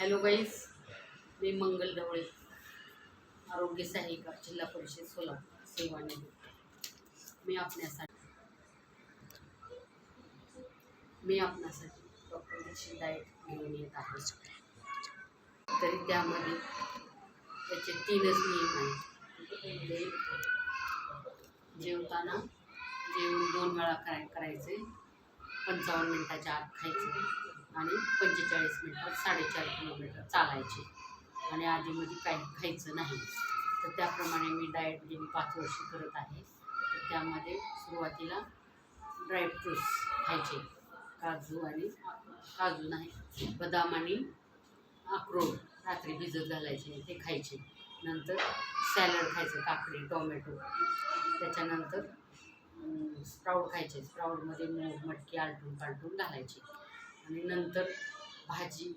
Hello guys, मी मंगल ढवळे, आरोग्य सहाय्यिका, जिल्हा परिषद सोलापूर सेवानिवृत्त. मी आपणासाठी डॉक्टर दीक्षित डाएट घेऊन येत आहे. तरी त्यामध्ये त्याचे 3च नियम आहेत. जेवताना जेवण 2 वेळा करायचे, 55 मिनिटाच्या आत खायचं आणि 45 मिनिटात 4.5 किलोमीटर चालायचे आणि आधीमध्ये काही खायचं नाही. तर त्याप्रमाणे मी डाएट गेली 5 वर्ष करत आहे. तर त्यामध्ये सुरुवातीला ड्रायफ्रूट्स खायचे, काजू नाही, बदाम आणि अक्रोड रात्री भिजत घालायचे, ते खायचे. नंतर सॅलड खायचं, काकडी, टोमॅटो. त्याच्यानंतर स्प्राऊट खायचे. स्प्राऊटमध्ये मूग, मटकी आलटून पालटून घालायचे आणि नंतर भाजी